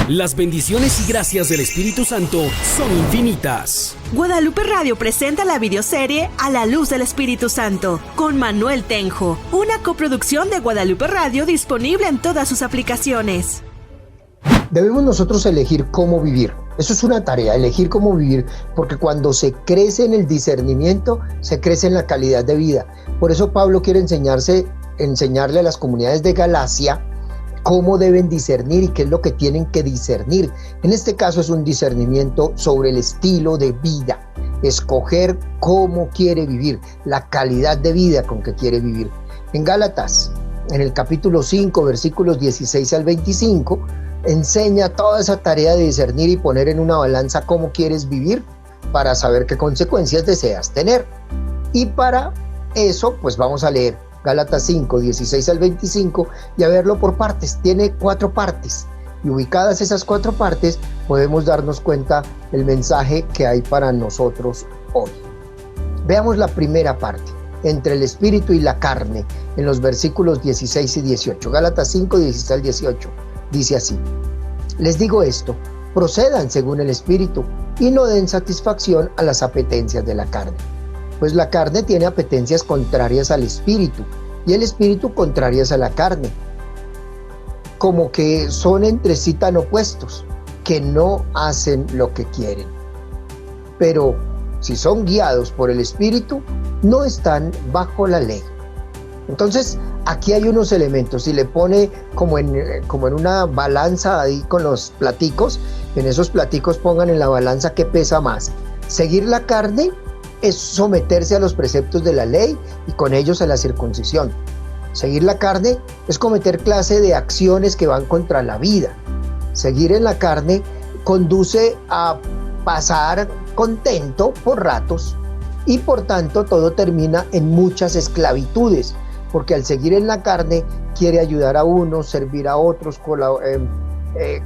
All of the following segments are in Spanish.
Las bendiciones y gracias del Espíritu Santo son infinitas. Guadalupe Radio presenta la videoserie A la Luz del Espíritu Santo con Manuel Tenjo, una coproducción de Guadalupe Radio disponible en todas sus aplicaciones. Debemos nosotros elegir cómo vivir. Eso es una tarea, elegir cómo vivir, porque cuando se crece en el discernimiento, se crece en la calidad de vida. Por eso Pablo quiere enseñarle a las comunidades de Galacia cómo deben discernir y qué es lo que tienen que discernir. En este caso es un discernimiento sobre el estilo de vida, escoger cómo quiere vivir, la calidad de vida con que quiere vivir. En Gálatas, en el capítulo 5, versículos 16 al 25, enseña toda esa tarea de discernir y poner en una balanza cómo quieres vivir para saber qué consecuencias deseas tener. Y para eso, pues vamos a leer Gálatas 5, 16 al 25 y a verlo por partes. Tiene 4 partes y ubicadas esas 4 partes podemos darnos cuenta del mensaje que hay para nosotros hoy. Veamos la primera parte, entre el espíritu y la carne, en los versículos 16 y 18. Gálatas 5, 16 al 18. Dice así: les digo esto, procedan según el espíritu y no den satisfacción a las apetencias de la carne. Pues la carne tiene apetencias contrarias al espíritu y el espíritu contrarias a la carne. Como que son entre sí tan opuestos que no hacen lo que quieren. Pero si son guiados por el espíritu, no están bajo la ley. Entonces, aquí hay unos elementos, si le pone como en una balanza ahí con los platicos, en esos platicos pongan en la balanza qué pesa más. Seguir la carne es someterse a los preceptos de la ley y con ellos a la circuncisión. Seguir la carne es cometer clase de acciones que van contra la vida. Seguir en la carne conduce a pasar contento por ratos y por tanto todo termina en muchas esclavitudes, porque al seguir en la carne quiere ayudar a unos, servir a otros,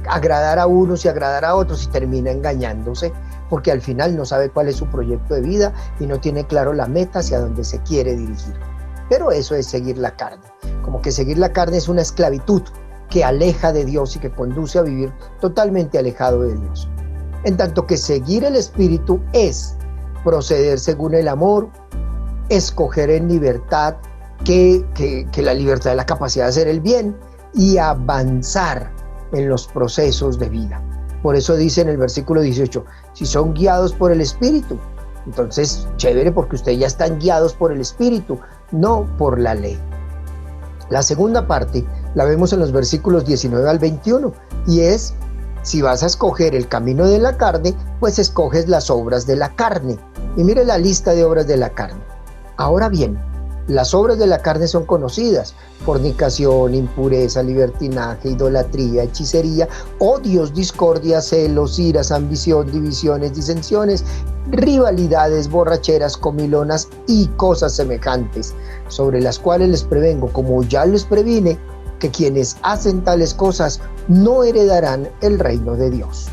agradar a unos y agradar a otros y termina engañándose, porque al final no sabe cuál es su proyecto de vida y no tiene claro la meta hacia donde se quiere dirigir. Pero eso es seguir la carne, como que seguir la carne es una esclavitud que aleja de Dios y que conduce a vivir totalmente alejado de Dios. En tanto que seguir el espíritu es proceder según el amor, escoger en libertad, que la libertad es la capacidad de hacer el bien y avanzar en los procesos de vida. Por eso dice en el versículo 18, si son guiados por el Espíritu, entonces chévere porque ustedes ya están guiados por el Espíritu, no por la ley. La segunda parte la vemos en los versículos 19 al 21 y es, si vas a escoger el camino de la carne, pues escoges las obras de la carne. Y mire la lista de obras de la carne. Ahora bien, las obras de la carne son conocidas: fornicación, impureza, libertinaje, idolatría, hechicería, odios, discordia, celos, iras, ambición, divisiones, disensiones, rivalidades, borracheras, comilonas y cosas semejantes, sobre las cuales les prevengo, como ya les previne, que quienes hacen tales cosas no heredarán el reino de Dios.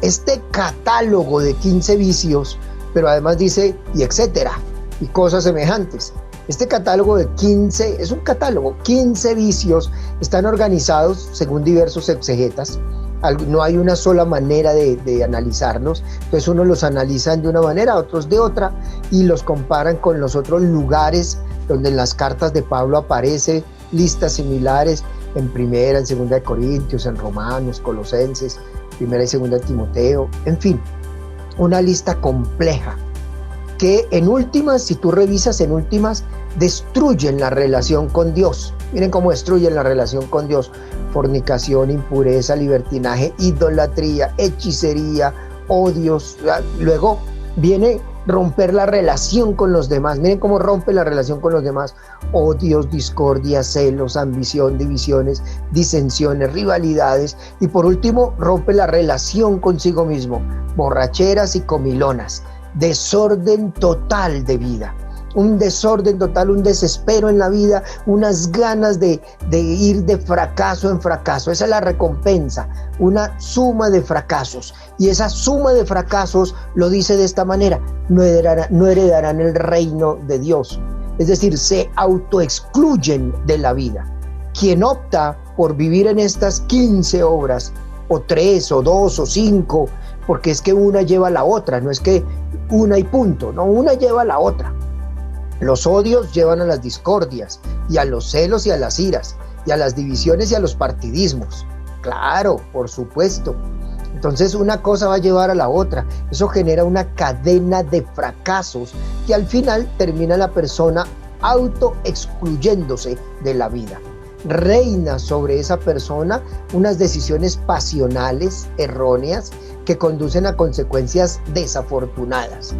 Este catálogo de 15 vicios, pero además dice y etcétera, y cosas semejantes. Este catálogo de 15, es un catálogo, 15 vicios están organizados según diversos exegetas. No hay una sola manera de analizarlos, entonces unos los analizan de una manera, otros de otra, y los comparan con los otros lugares donde en las cartas de Pablo aparece listas similares en Primera, en Segunda de Corintios, en Romanos, Colosenses, Primera y Segunda de Timoteo, en fin, una lista compleja que en últimas, si tú revisas en últimas, destruyen la relación con Dios. Miren cómo destruyen la relación con Dios: fornicación, impureza, libertinaje, idolatría, hechicería, odios. Luego viene romper la relación con los demás. Miren cómo rompe la relación con los demás: odios, discordia, celos, ambición, divisiones, disensiones, rivalidades. Y por último, rompe la relación consigo mismo: borracheras y comilonas. Desorden total de vida, un desorden total, un desespero en la vida, unas ganas de ir de fracaso en fracaso. Esa es la recompensa, una suma de fracasos, y esa suma de fracasos lo dice de esta manera: no heredarán el reino de Dios. Es decir, se autoexcluyen de la vida. Quien opta por vivir en estas 15 obras o 3, o 2, o 5, porque es que una lleva a la otra, no es que una y punto, no, una lleva a la otra. Los odios llevan a las discordias, y a los celos y a las iras, y a las divisiones y a los partidismos. Claro, por supuesto. Entonces una cosa va a llevar a la otra. Eso genera una cadena de fracasos que al final termina la persona autoexcluyéndose de la vida. Reina sobre esa persona unas decisiones pasionales, erróneas, que conducen a consecuencias desafortunadas.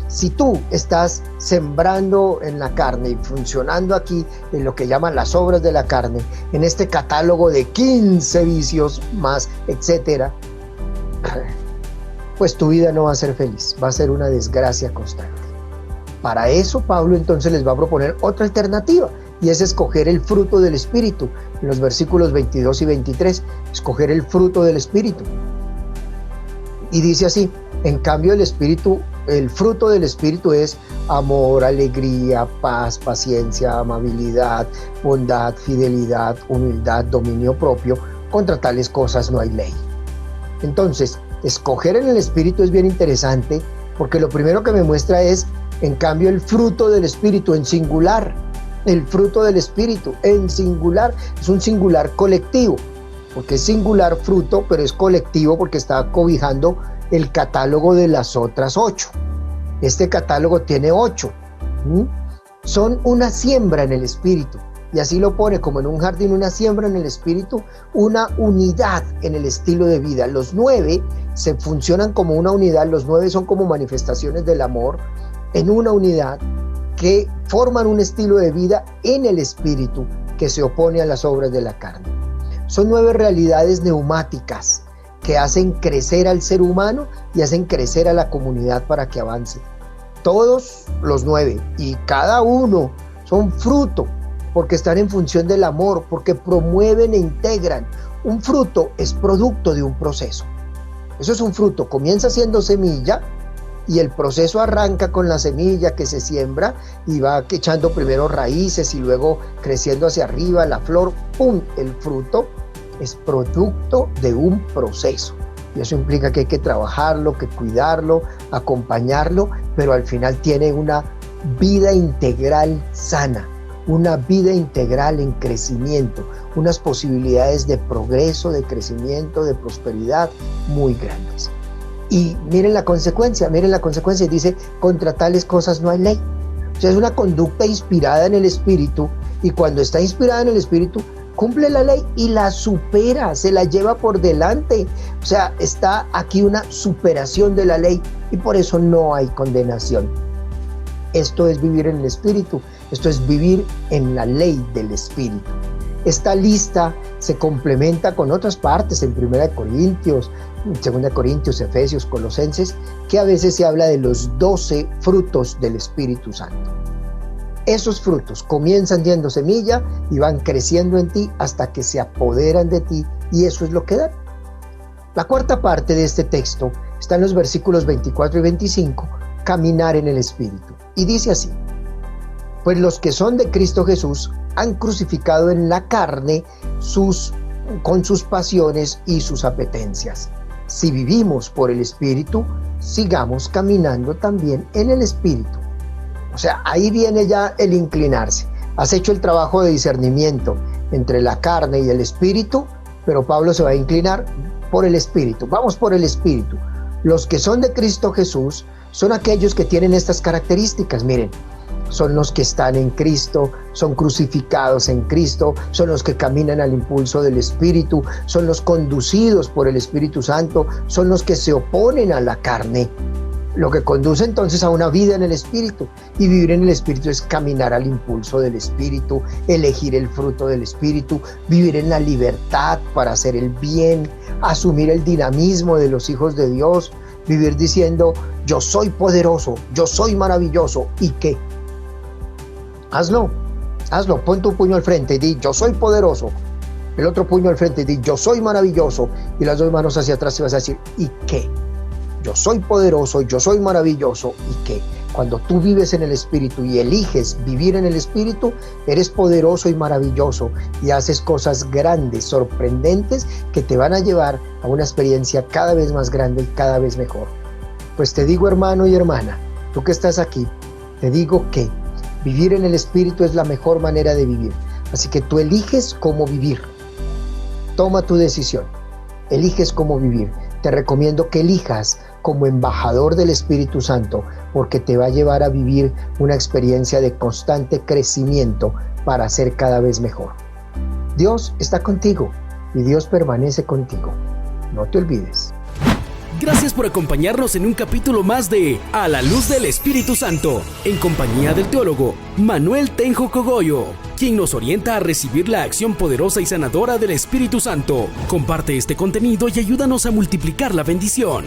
Si tú estás sembrando en la carne y funcionando aquí en lo que llaman las obras de la carne, en este catálogo de 15 vicios más, etcétera, pues tu vida no va a ser feliz, va a ser una desgracia constante. Para eso Pablo entonces les va a proponer otra alternativa, y es escoger el fruto del Espíritu. En los versículos 22 y 23, escoger el fruto del Espíritu. Y dice así: en cambio el fruto del Espíritu es amor, alegría, paz, paciencia, amabilidad, bondad, fidelidad, humildad, dominio propio. Contra tales cosas no hay ley. Entonces, escoger en el Espíritu es bien interesante, porque lo primero que me muestra es, en cambio, el fruto del Espíritu en singular. El fruto del Espíritu en singular, es un singular colectivo, porque es singular fruto, pero es colectivo porque está cobijando el catálogo de las otras 8. Este catálogo tiene 8. Son una siembra en el Espíritu, y así lo pone como en un jardín, una siembra en el Espíritu, una unidad en el estilo de vida. Los 9 se funcionan como una unidad, los 9 son como manifestaciones del amor en una unidad, que forman un estilo de vida en el Espíritu que se opone a las obras de la carne. Son 9 realidades neumáticas que hacen crecer al ser humano y hacen crecer a la comunidad para que avance. Todos los 9 y cada uno son fruto, porque están en función del amor, porque promueven e integran. Un fruto es producto de un proceso. Eso es un fruto, comienza siendo semilla, y el proceso arranca con la semilla que se siembra y va echando primero raíces y luego creciendo hacia arriba la flor. ¡Pum! El fruto es producto de un proceso, y eso implica que hay que trabajarlo, que cuidarlo, acompañarlo, pero al final tiene una vida integral sana, una vida integral en crecimiento, unas posibilidades de progreso, de crecimiento, de prosperidad muy grandes. Y miren la consecuencia, dice: contra tales cosas no hay ley. O sea, es una conducta inspirada en el Espíritu, y cuando está inspirada en el Espíritu, cumple la ley y la supera, se la lleva por delante. O sea, está aquí una superación de la ley, y por eso no hay condenación. Esto es vivir en el Espíritu, esto es vivir en la ley del Espíritu. Esta lista se complementa con otras partes en 1 Corintios, 2 Corintios, Efesios, Colosenses, que a veces se habla de los 12 frutos del Espíritu Santo. Esos frutos comienzan siendo semilla y van creciendo en ti hasta que se apoderan de ti, y eso es lo que dan. La cuarta parte de este texto está en los versículos 24 y 25, caminar en el Espíritu. Y dice así: pues los que son de Cristo Jesús han crucificado en la carne con sus pasiones y sus apetencias. Si vivimos por el Espíritu, sigamos caminando también en el Espíritu. O sea, ahí viene ya el inclinarse. Has hecho el trabajo de discernimiento entre la carne y el Espíritu, pero Pablo se va a inclinar por el Espíritu. Vamos por el Espíritu. Los que son de Cristo Jesús son aquellos que tienen estas características. Miren, son los que están en Cristo, son crucificados en Cristo, son los que caminan al impulso del Espíritu, son los conducidos por el Espíritu Santo, son los que se oponen a la carne, lo que conduce entonces a una vida en el Espíritu. Y vivir en el Espíritu es caminar al impulso del Espíritu, elegir el fruto del Espíritu, vivir en la libertad para hacer el bien, asumir el dinamismo de los hijos de Dios, vivir diciendo: yo soy poderoso, yo soy maravilloso. ¿Y qué? Hazlo, pon tu puño al frente y di: yo soy poderoso. El otro puño al frente y di: yo soy maravilloso. Y las dos manos hacia atrás y vas a decir: ¿y qué? Yo soy poderoso, yo soy maravilloso. ¿Y qué? Cuando tú vives en el Espíritu y eliges vivir en el Espíritu, eres poderoso y maravilloso y haces cosas grandes, sorprendentes, que te van a llevar a una experiencia cada vez más grande y cada vez mejor. Pues te digo, hermano y hermana, tú que estás aquí, te digo que vivir en el Espíritu es la mejor manera de vivir. Así que tú eliges cómo vivir. Toma tu decisión. Eliges cómo vivir. Te recomiendo que elijas como embajador del Espíritu Santo, porque te va a llevar a vivir una experiencia de constante crecimiento para ser cada vez mejor. Dios está contigo y Dios permanece contigo. No te olvides. Gracias por acompañarnos en un capítulo más de A la Luz del Espíritu Santo, en compañía del teólogo Manuel Tenjo Cogollo, quien nos orienta a recibir la acción poderosa y sanadora del Espíritu Santo. Comparte este contenido y ayúdanos a multiplicar la bendición.